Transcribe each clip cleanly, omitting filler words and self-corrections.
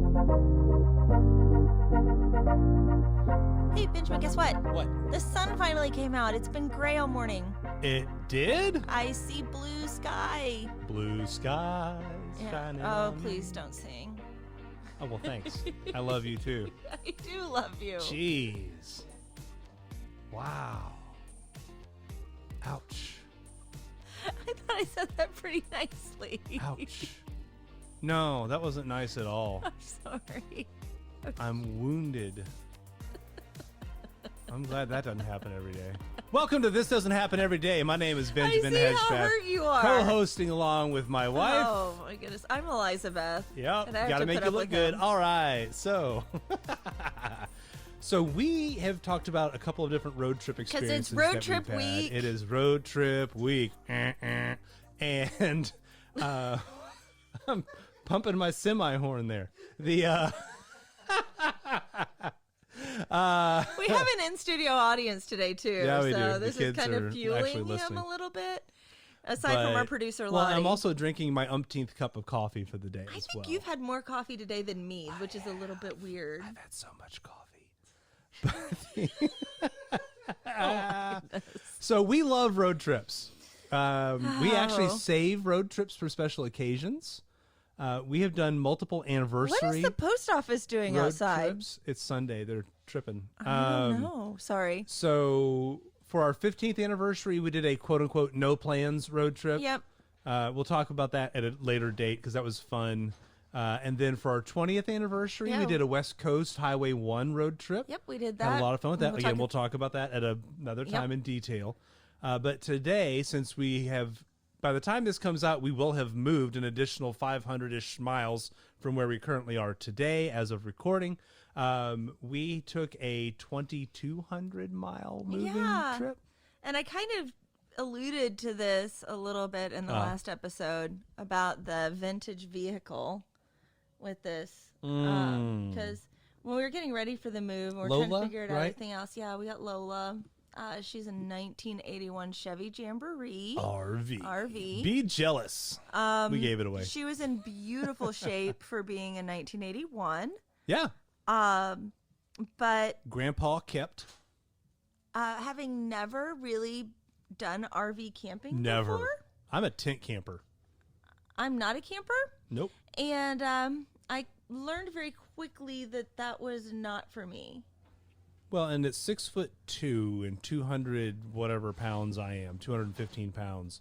Hey, Benjamin, guess what? What? The sun finally came out. It's been gray all morning. It did? I see blue sky. Blue skies shining Oh, on please me. don't sing. Oh, well, thanks. I love you, too. I do love you. Jeez. Wow. Ouch. I thought I said that pretty nicely. Ouch. No, that wasn't nice at all. I'm sorry. I'm wounded. I'm glad that doesn't happen every day. Welcome to This Doesn't Happen Every Day. My name is Benjamin I see Hedgspeth. how hurt you are. Co-hosting along with my wife. Oh, my goodness. I'm Elizabeth. Yep, And I have gotta to make put you up look with good. him. All right, so so we have talked about a couple of different road trip experiences. road that trip we've had. week. It is road trip week, and I'm pumping my semi horn there. The We have an in-studio audience today, too. Yeah, we do. So The this is kids kind are of fueling actually him listening. a little bit. Aside from our producer, well, Lottie. I'm also drinking my umpteenth cup of coffee for the day I as think well. you've had more coffee today than me, which is a little bit weird. I've had so much coffee. So we love road trips. We actually save road trips for special occasions. We have done multiple anniversary What is the post office doing road outside? trips. It's Sunday. They're tripping. I don't know. Sorry. So for our 15th anniversary, we did a quote-unquote no plans road trip. Yep. We'll talk about that at a later date because that was fun. And then for our 20th anniversary, Yeah. we did a West Coast Highway 1 road trip. Yep, we did that. Had a lot of fun with that. Again, talk- we'll talk about that at another time Yep. in detail. But today, since we have, by the time this comes out, we will have moved an additional 500-ish miles from where we currently are today as of recording. We took a 2,200-mile moving trip. And I kind of alluded to this a little bit in the last episode about the vintage vehicle with this. Because when we were getting ready for the move, and we we're trying Lola, to figure it out, right? everything else. Yeah, we got Lola. She's a 1981 Chevy Jamboree. RV. Be jealous. We gave it away. She was in beautiful shape for being a 1981. Yeah. But Grandpa kept. having never really done RV camping Never. before, I'm a tent camper. I'm not a camper. Nope. And I learned very quickly that that was not for me. Well, and at 6'2" and 200 whatever pounds I am, 215 pounds,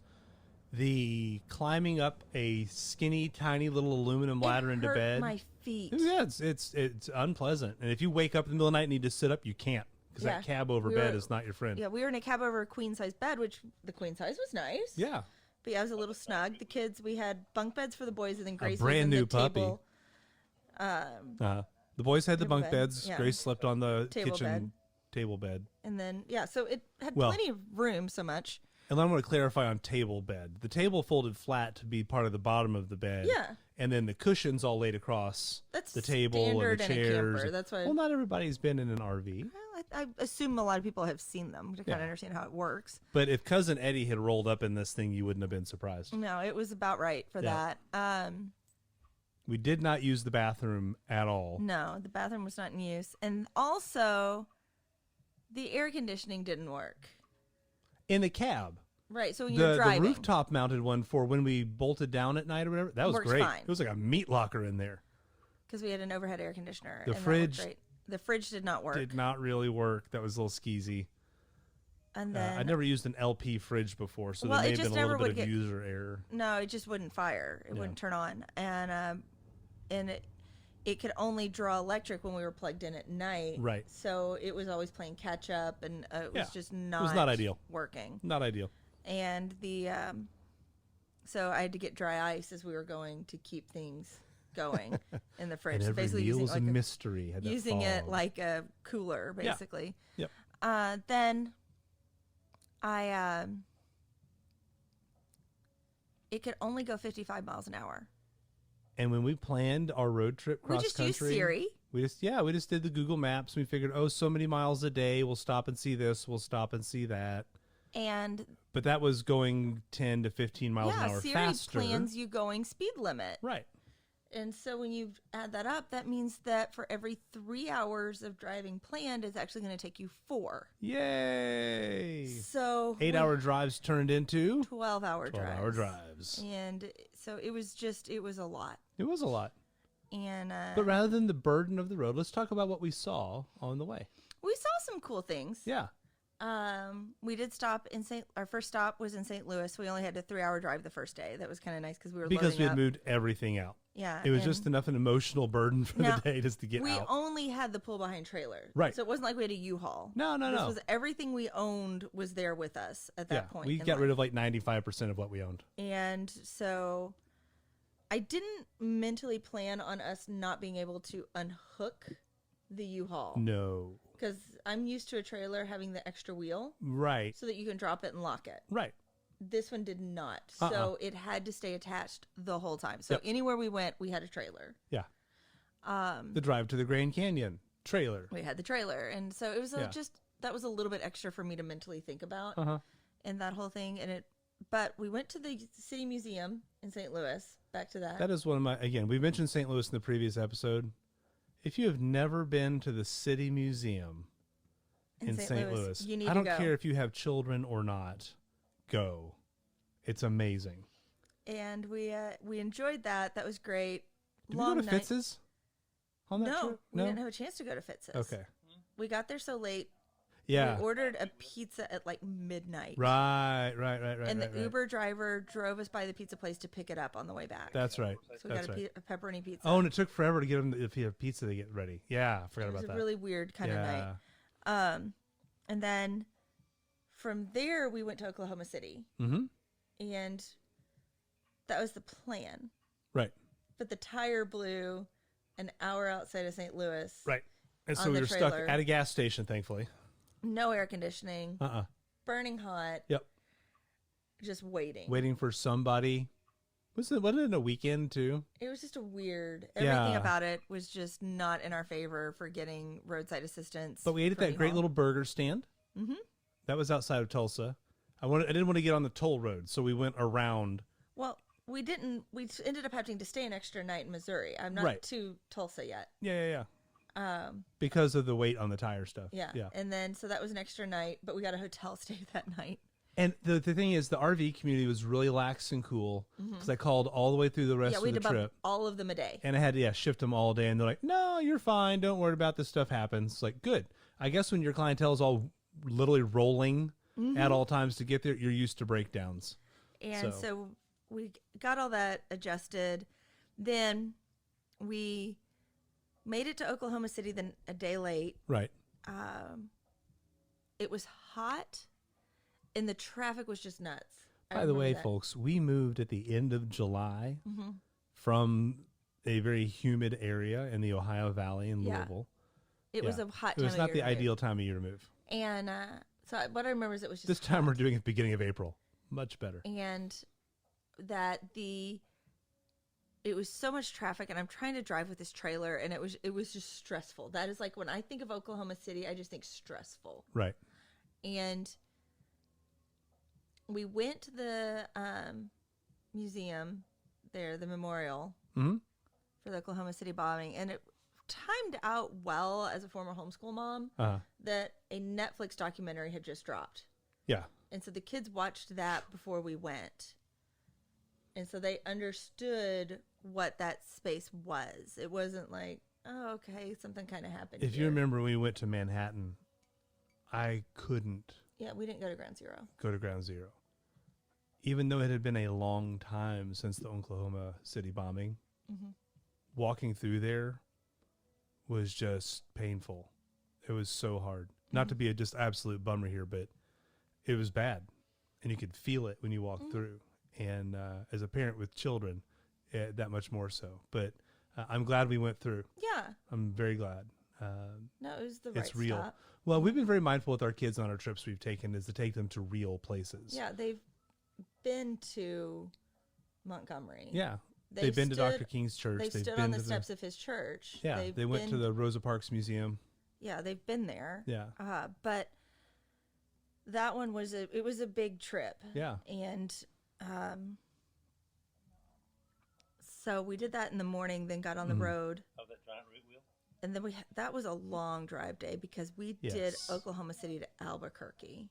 the climbing up a skinny, tiny little aluminum ladder It into hurt bed. my feet. Yeah, it's unpleasant. And if you wake up in the middle of the night and need to sit up, you can't because Yeah. that cab over We bed were- is not your friend. Yeah, we were in a cab over a queen size bed, which the queen size was nice. Yeah. But yeah, it was a little snug. The kids, we had bunk beds for the boys, and then Grace brand was in new the puppy. table. The boys had the Table bunk bed, beds. yeah. Grace slept on the Table kitchen bed. table bed. And then, yeah, so it had Well- plenty of room, so much. And I'm going to clarify on table bed. The table folded flat to be part of the bottom of the bed. Yeah. And then the cushions all laid across That's the table and standard the in a chairs. camper. That's why. Well, not everybody's been in an RV. Well, I assume a lot of people have seen them to kind of understand how it works. But if Cousin Eddie had rolled up in this thing, you wouldn't have been surprised. No, it was about right for Yeah. that. We did not use the bathroom at all. No, the bathroom was not in use. And also, the air conditioning didn't work. In the cab. Right, so when you're The driving. rooftop mounted one for when we bolted down at night or whatever, that was Works great. fine. It was like a meat locker in there. Because we had an overhead air conditioner. The and that worked fridge great. The fridge did not work. Did not really work. That was a little skeezy. And then I never used an LP fridge before, so Well, there may it have just been a never little bit would of get- user error. no, it just wouldn't fire. It wouldn't turn on. And it could only draw electric when we were plugged in at night. Right. So it was always playing catch up, and it was Yeah. just It was not ideal. working. Not ideal. And the so I had to get dry ice as we were going to keep things going in the fridge. And So every basically meal using was a like mystery. Had that using it fog. like a cooler, basically. Yep. Then I it could only go 55 miles an hour. And when we planned our road trip We cross just country, used Siri. we just did the Google Maps. We figured, so many miles a day. We'll stop and see this. We'll stop and see that. And But that was going 10 to 15 miles an hour Siri faster. plans you going speed limit. Right. And so when you add that up, that means that for every 3 hours of driving planned, it's actually going to take you 4. Yay! So 8-hour drives turned into 12-hour drives. 12-hour drives. And so it was a lot. It was a lot. And but rather than the burden of the road, let's talk about what we saw on the way. We saw some cool things. Yeah. We did stop in our first stop was in St. Louis. We only had a 3-hour drive the first day. That was kind of nice because we had moved everything out. Yeah. It was just enough an emotional burden for the day just to get out. We only had the pull behind trailer. Right. So it wasn't like we had a U-Haul. No. This was everything we owned was there with us at that point. We got rid of like 95% of what we owned. And so I didn't mentally plan on us not being able to unhook the U-Haul. No. Because I'm used to a trailer having the extra wheel. Right. So that you can drop it and lock it. Right. This one did not. So it had to stay attached the whole time. So anywhere we went, we had a trailer. Yeah. The drive to the Grand Canyon, trailer. We had the trailer. And so it was that was a little bit extra for me to mentally think about in that whole thing. But we went to the City Museum in St. Louis. Back to that. That is one of my, again, we mentioned St. Louis in the previous episode. If you have never been to the City Museum in St. Louis, you need I don't to go. care if you have children or not, go. It's amazing. And we enjoyed that. That was great. Did we go to Fitz's on that trip? We didn't have a chance to go to Fitz's. Okay. We got there so late. Yeah. We ordered a pizza at like midnight. Right. And the Uber driver drove us by the pizza place to pick it up on the way back. That's right. So we got a pepperoni pizza. Oh, and it took forever to get them if you have pizza to get ready. Yeah, I forgot about that. It was a really weird kind of night. And then from there we went to Oklahoma City. Mm-hmm. And that was the plan. Right. But the tire blew an hour outside of St. Louis. Right. And so we were stuck at a gas station, thankfully. No air conditioning. Burning hot. Yep. Just waiting. Waiting for somebody. Wasn't it a weekend too? It was just a weird. Everything about it was just not in our favor for getting roadside assistance. But we ate at that great little burger stand. Mm-hmm. That was outside of Tulsa. I didn't want to get on the toll road, so we went around. Well, we didn't. We ended up having to stay an extra night in Missouri. I'm not to Tulsa yet. Yeah. Because of the weight on the tire stuff. Yeah. And then, so that was an extra night, but we got a hotel stay that night. And the thing is, the RV community was really lax and cool because I called all the way through the rest of the trip. Yeah, we did all of them a day. And I had to shift them all day. And they're like, no, you're fine. Don't worry about this stuff happens. It's like, good. I guess when your clientele is all literally rolling at all times to get there, you're used to breakdowns. And so we got all that adjusted. Then we made it to Oklahoma City then a day late. Right. It was hot and the traffic was just nuts. By the way, folks, we moved at the end of July from a very humid area in the Ohio Valley in Louisville. It was a hot time. It was not the ideal time of year to move. And so what I remember is it was just this time we're doing it at the beginning of April. Much better. And that it was so much traffic, and I'm trying to drive with this trailer, and it was just stressful. That is like when I think of Oklahoma City, I just think stressful. Right. And we went to the museum there, the memorial for the Oklahoma City bombing, and it timed out well as a former homeschool mom that a Netflix documentary had just dropped. Yeah. And so the kids watched that before we went. And so they understood what that space was. It wasn't like, oh, okay, something kind of happened If you remember when we went to Manhattan, I couldn't. Yeah, we didn't go to Ground Zero. Go to Ground Zero. Even though it had been a long time since the Oklahoma City bombing, walking through there was just painful. It was so hard. Not to be a just absolute bummer here, but it was bad. And you could feel it when you walked through. And as a parent with children, that much more so. But I'm glad we went through. Yeah. I'm very glad. No, it was the right It's real. stop. Well, we've been very mindful with our kids on our trips we've taken is to take them to real places. Yeah, they've been to Montgomery. Yeah. They've been to Dr. King's church. They've stood been on the to steps of his church. Yeah, they went to the Rosa Parks Museum. Yeah, they've been there. Yeah. But that one was a big trip. Yeah. And So we did that in the morning, then got on the road. Oh, that giant root wheel? And then that was a long drive day because we did Oklahoma City to Albuquerque.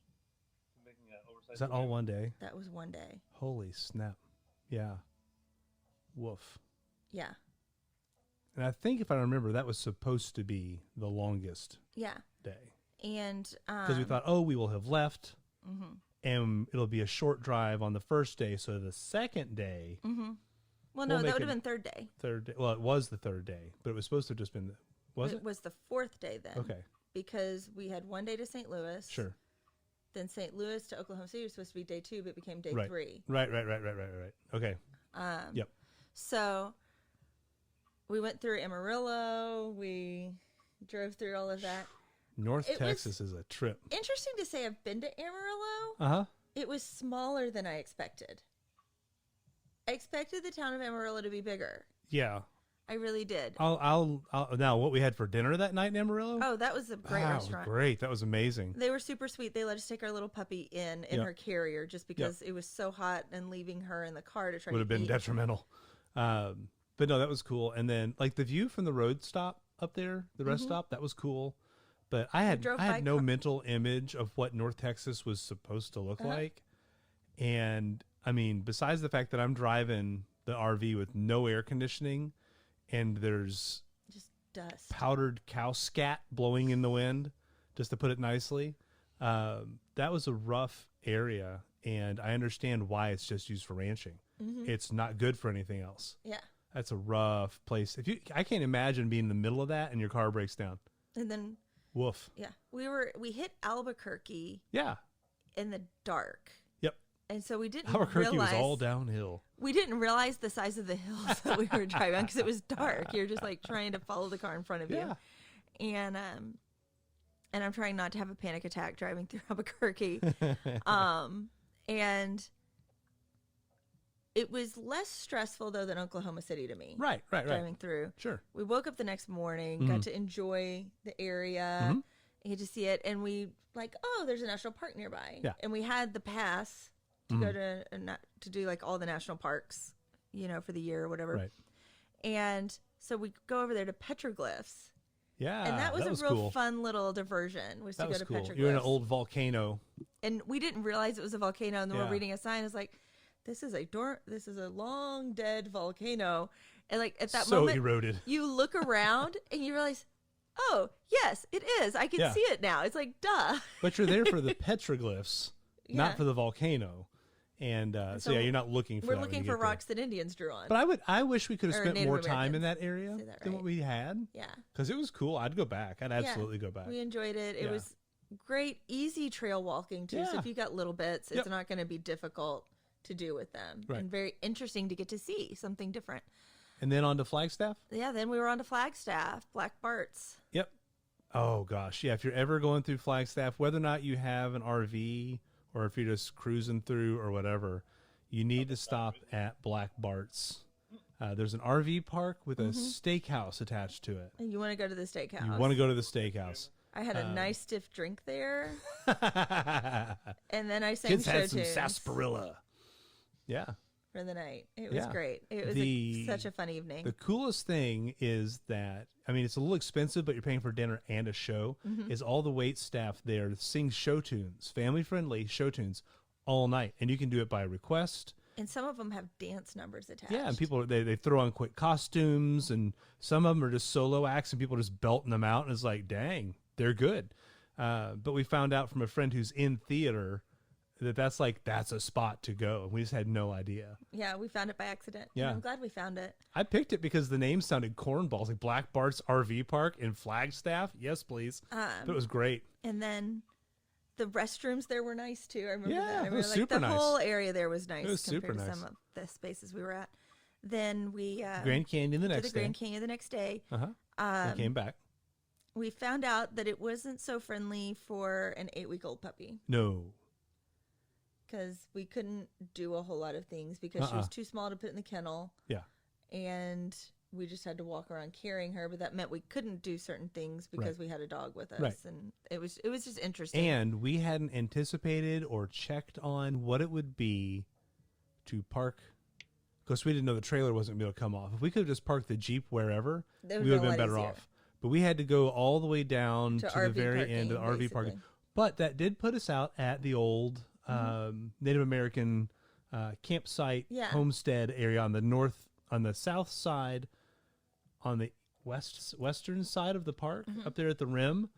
Is that all one day? That was one day. Holy snap. Yeah. Woof. Yeah. And I think if I remember, that was supposed to be the longest day. And because we thought, oh, we will have left and it'll be a short drive on the first day. So the second day. Well, no, that would have been third day. Third day. Well, it was the third day, but it was supposed to have just been was it? It was the fourth day then. Okay. Because we had one day to St. Louis. Sure. Then St. Louis to Oklahoma City was supposed to be day 2, but it became day 3. Right. Okay. Yep. So we went through Amarillo. We drove through all of that. North Texas is a trip. Interesting to say I've been to Amarillo. Uh-huh. It was smaller than I expected. I expected the town of Amarillo to be bigger. Yeah. I really did. I'll now what we had for dinner that night in Amarillo? Oh, that was a great restaurant. That was great. That was amazing. They were super sweet. They let us take our little puppy in her carrier just because it was so hot, and leaving her in the car to try would have been eat. Detrimental. But no, that was cool. And then like the view from the road stop up there, the rest stop, that was cool. But I had no mental image of what North Texas was supposed to look like. And I mean, besides the fact that I'm driving the RV with no air conditioning and there's just dust, powdered cow scat blowing in the wind, just to put it nicely, that was a rough area. And I understand why it's just used for ranching. It's not good for anything else. Yeah. That's a rough place. I can't imagine being in the middle of that and your car breaks down. And then woof. Yeah. We hit Albuquerque. Yeah. In the dark. Yep. And so we didn't Albuquerque was all downhill. We didn't realize the size of the hills that we were driving on because it was dark. You're just like trying to follow the car in front of you. And I'm trying not to have a panic attack driving through Albuquerque. And it was less stressful, though, than Oklahoma City to me. Right. Driving through. Sure. We woke up the next morning, got to enjoy the area, get to see it, and we there's a national park nearby. Yeah. And we had the pass to go to do like all the national parks, for the year or whatever. Right. And so we go over there to petroglyphs. Yeah. And that was a real cool. fun little diversion was to go to petroglyphs. You're in an old volcano. And we didn't realize it was a volcano, and then we're reading a sign. It's like, this is a long dead volcano. And like at that moment, eroded. You look around and you realize, oh, yes, it is. I can see it now. It's like, duh. But you're there for the petroglyphs, not for the volcano. And so you're not looking for We're looking for rocks that Indians drew on. But I wish we could have spent Native more time in Americans. that area than what we had. Yeah. Because it was cool. I'd go back. I'd absolutely go back. We enjoyed it. It was great, easy trail walking, too. So if you got little bits, it's not going to be difficult to do with them. Right. And very interesting to get to see something different. And then on to Flagstaff? Yeah, then we were on to Flagstaff, Black Bart's. Yep. Oh, gosh. Yeah, if you're ever going through Flagstaff, whether or not you have an RV or if you're just cruising through or whatever, you need to stop at Black Bart's. There's an RV park with a steakhouse attached to it. And you want to go to the steakhouse. You want to go to the steakhouse. I had a nice stiff drink there. And then I sang Kids show had some tunes sarsaparilla. Yeah. for the night. It was great. It was such a fun evening. The coolest thing is that, I mean, it's a little expensive, but you're paying for dinner and a show, is all the wait staff there sing show tunes, family-friendly show tunes all night. And you can do it by request. And some of them have dance numbers attached. Yeah, and people, they throw on quick costumes, and some of them are just solo acts, and people are just belting them out, and it's like, dang, they're good. But we found out from a friend who's in theater that's a spot to go. We just had no idea. Yeah, we found it by accident. Yeah. And I'm glad we found it. I picked it because the name sounded cornballs, like Black Bart's RV Park in Flagstaff. Yes, please. But it was great. And then the restrooms there were nice too. I remember that. I remember, it was super nice. The whole area there was nice It was compared super to nice. some of the spaces we were at. Then we Grand Canyon the next day. Grand Canyon the next day. And came back. We found out that it wasn't so friendly for an 8-week-old puppy. No. Because we couldn't do a whole lot of things because she was too small to put in the kennel. Yeah. And we just had to walk around carrying her, but that meant we couldn't do certain things because we had a dog with us. Right. And it was just interesting. And we hadn't anticipated or checked on what it would be to park because we didn't know the trailer wasn't going to be able to come off. If we could have just parked the Jeep wherever, That we would have been a been lot better easier. off. But we had to go all the way down to the RV very parking, end of the RV parking. basically. But that did put us out at the old Native American campsite Yeah. homestead area on the south side, on the western side of the park, up there at the rim.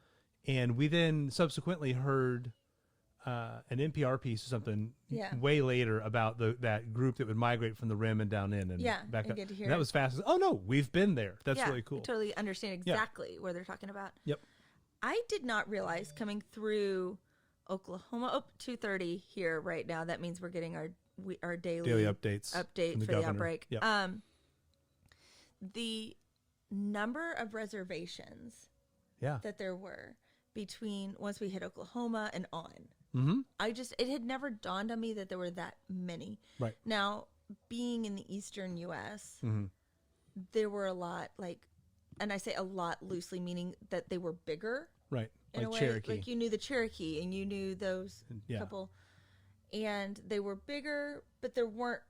And we then subsequently heard an NPR piece or something way later about that group that would migrate from the rim and down in and back and up. get to hear And that it. was fast. Oh no, we've been there. That's really cool. We totally understand exactly where they're talking about. Yep. I did not realize coming through Oklahoma, 2:30 here right now. That means we're getting our daily update for from the governor. outbreak. Yep. The number of reservations that there were between once we hit Oklahoma and on. Mm-hmm. It had never dawned on me that there were that many. Right. Now, being in the eastern U.S., Mm-hmm. there were a lot, and I say a lot loosely, meaning that they were bigger. Right. In a way, Cherokee. like you knew the Cherokee and you knew those couple, and they were bigger, but there weren't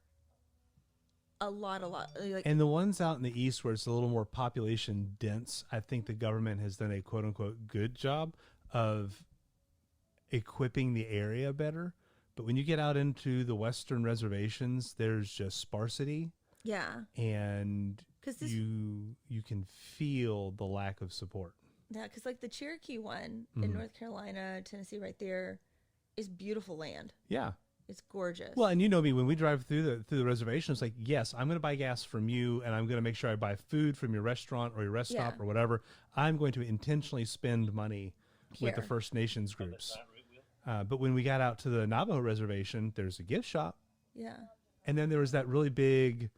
a lot. Like, And the ones out in the east where it's a little more population dense, I think the government has done a quote unquote good job of equipping the area better. But when you get out into the western reservations, there's just sparsity, and 'cause this- you can feel the lack of support. yeah, because like the Cherokee one in North Carolina, Tennessee, right there, is beautiful land. Yeah. It's gorgeous. Well, and you know me, when we drive through the reservation, it's like, yes, I'm going to buy gas from you, and I'm going to make sure I buy food from your restaurant or your rest stop or whatever. I'm going to intentionally spend money with the Here. First Nations groups. But when we got out to the Navajo reservation, there's a gift shop, yeah. and then there was that really big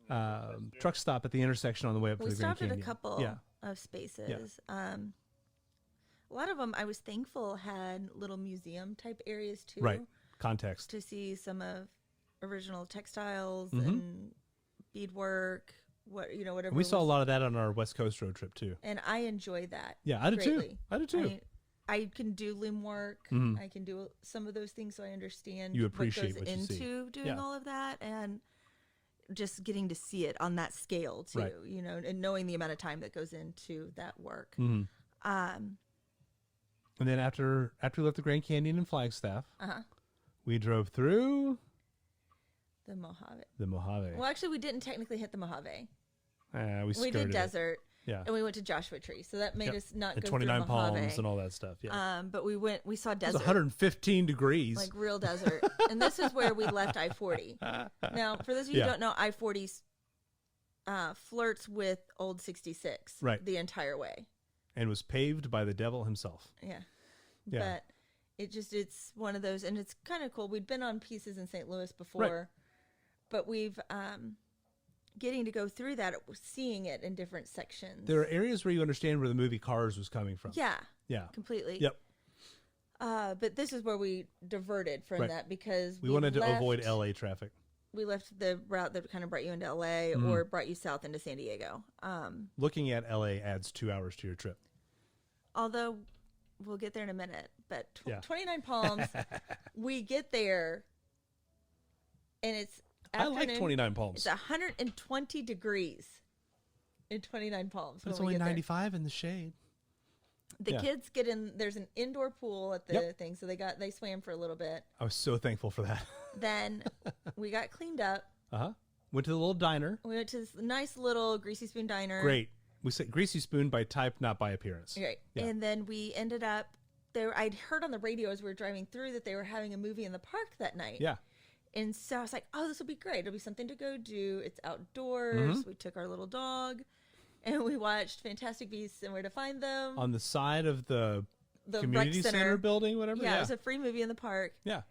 truck stop at the intersection on the way up We to the Grand stopped at Canyon. a couple Yeah. of spaces. A lot of them, I was thankful, had little museum type areas too. Right. Context. To see some of original textiles Mm-hmm. and beadwork, whatever. And we saw a was- lot of that on our West Coast road trip too. And I enjoy that. Yeah, I do too. greatly. I do too. I can do loom work. Mhm. I can do some of those things, so I understand You appreciate what what goes you see. into doing Yeah. all of that, and just getting to see it on that scale too. Right. And knowing the amount of time that goes into that work. Mhm. And then after we left the Grand Canyon and Flagstaff, we drove through The Mojave. the Mojave. Well, actually, we didn't technically hit the Mojave. We We skirted did it. desert, Yeah. and we went to Joshua Tree, so that made Yep. us not And go 29 through Mojave. palms and all that stuff. Yeah. But we saw It was desert, 115 degrees. like real desert, and this is where we left I-40. Now, for those of you who don't know, I-40 flirts with Old 66 Right. the entire way. And was paved by the devil himself. Yeah. Yeah. But it's one of those, and it's kind of cool. We'd been on pieces in St. Louis before, but we've getting to go through that, seeing it in different sections. There are areas where you understand where the movie Cars was coming from. Yeah. Yeah. Completely. Yep. But this is where we diverted from Right. that because We wanted to avoid LA traffic. We left the route that kind of brought you into LA or brought you south into San Diego. Looking at LA adds 2 hours to your trip. Although we'll get there in a minute, but Yeah. 29 Palms, we get there and it's I like afternoon. 29 Palms. It's 120 degrees in 29 Palms. But it's when we only get there. 95 in the shade. The Yeah. kids get in. There's an indoor pool at the Yep. thing, so they swam for a little bit. I was so thankful for that. Then we got cleaned up. Went to the little diner. We went to this nice little Greasy Spoon diner. Great. We said greasy spoon by type, not by appearance. Right. Yeah. And then we ended up there. I'd heard on the radio as we were driving through that they were having a movie in the park that night. Yeah. And so I was like, oh, this will be great. It'll be something to go do. It's outdoors. Mm-hmm. We took our little dog and we watched Fantastic Beasts and Where to Find Them. On the side of the The community rec center building, whatever. Yeah, it was a free movie in the park. Yeah.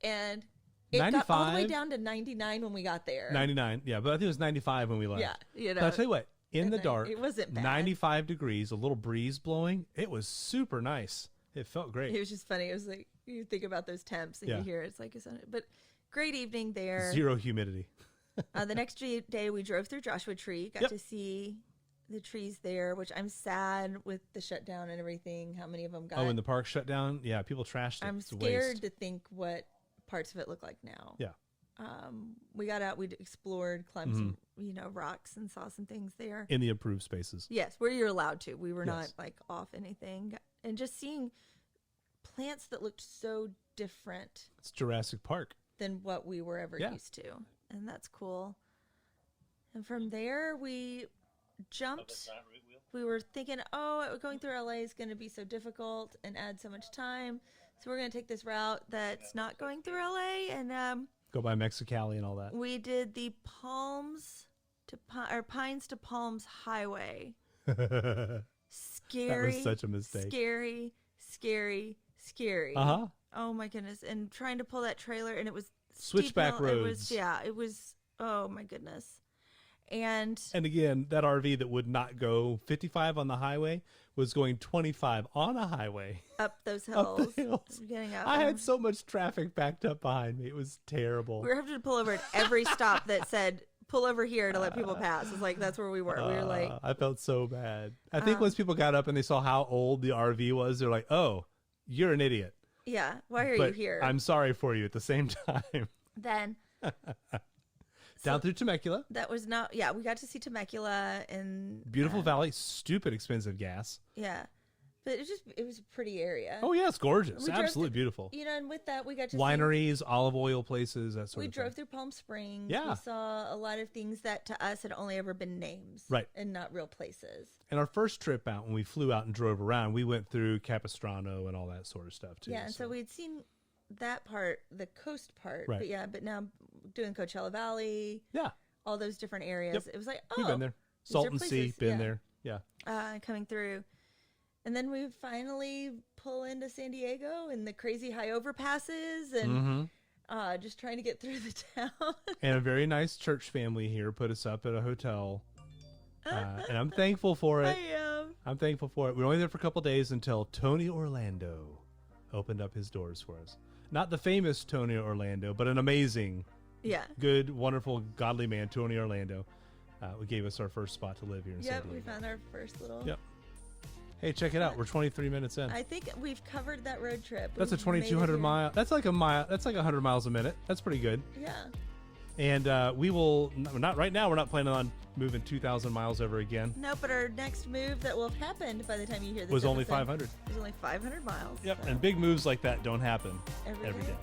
And it got all the way 95? down to 99 when we got there. 99. Yeah, but I think it was 95 when we left. Yeah, you know. But I'll tell you what, in the And dark, it wasn't bad. 95 degrees, a little breeze blowing. It was super nice. It felt great. It was just funny. It was like, you think about those temps and Yeah. you hear it's like, but great evening there. Zero humidity. The next day we drove through Joshua Tree, got Yep. to see the trees there, which I'm sad with the shutdown and everything, how many of them got. Oh, and the park shut down? Yeah, people trashed it. I'm It's a scared waste. to think what parts of it look like now. Yeah. we got out, we explored, climbed some, rocks and saw some things there. In the approved spaces. Yes, where you're allowed to. We were Yes. not like off anything. And just seeing plants that looked so different It's Jurassic Park. than what we were ever used to. And that's cool. And from there, we jumped. We were thinking, going through LA is going to be so difficult and add so much time. So we're going to take this route that's not going through LA. And Go by Mexicali and all that. we did the Pines to Palms Highway. Scary. That was such a mistake. Scary. Uh-huh. Oh my goodness. And trying to pull that trailer, and it was Switchback steep hill. roads. It was, oh my goodness. And again, that RV that would not go 55 on the highway was going 25 on a highway. up those Up hills. the hills. Getting up. I had so much traffic backed up behind me. It was terrible. We were having to pull over at every stop that said, pull over here to let people pass. It's like, that's where we were. We were like, I felt so bad. I think once people got up and they saw how old the RV was, they're like, oh, you're an idiot. yeah, why are But you here? I'm sorry for you at the same time. Then Down through Temecula. that was not, we got to see Temecula and Beautiful valley. Stupid expensive gas. yeah. But it was a pretty area. Oh, yeah, it's gorgeous. We drove Absolutely beautiful. And with that, we got to see, Wineries, olive oil places, that sort we of drove thing. through Palm Springs. Yeah. We saw a lot of things that to us had only ever been names. Right. And not real places. And our first trip out, when we flew out and drove around, we went through Capistrano and all that sort of stuff, too. Yeah, and so we'd seen that part, the coast part. Right. But now doing Coachella Valley, Yeah, all those different areas. It was like, we've been there. these Salt are and Sea, places. been Yeah. there. Yeah. Coming through. And then we finally pull into San Diego and the crazy high overpasses and just trying to get through the town. And a very nice church family here put us up at a hotel. And I'm thankful for it. I am. I'm thankful for it. We were only there for a couple days until Tony Orlando opened up his doors for us. Not the famous Tony Orlando, but an amazing, good, wonderful, godly man, Tony Orlando. We gave us our first spot to live here in San Diego. We found our first little... Yep. Hey, check it out. We're 23 minutes in. I think we've covered that road trip. That's a We've made it 2,200 here. mile. That's like a mile. That's like 100 miles a minute. That's pretty good. Yeah. And we will not right now. We're not planning on moving 2,000 miles ever again. No, but our next move that will have happened by the time you hear this Was only episode 500. was only 500 miles. Yep. so And big moves like that don't happen every every day. day.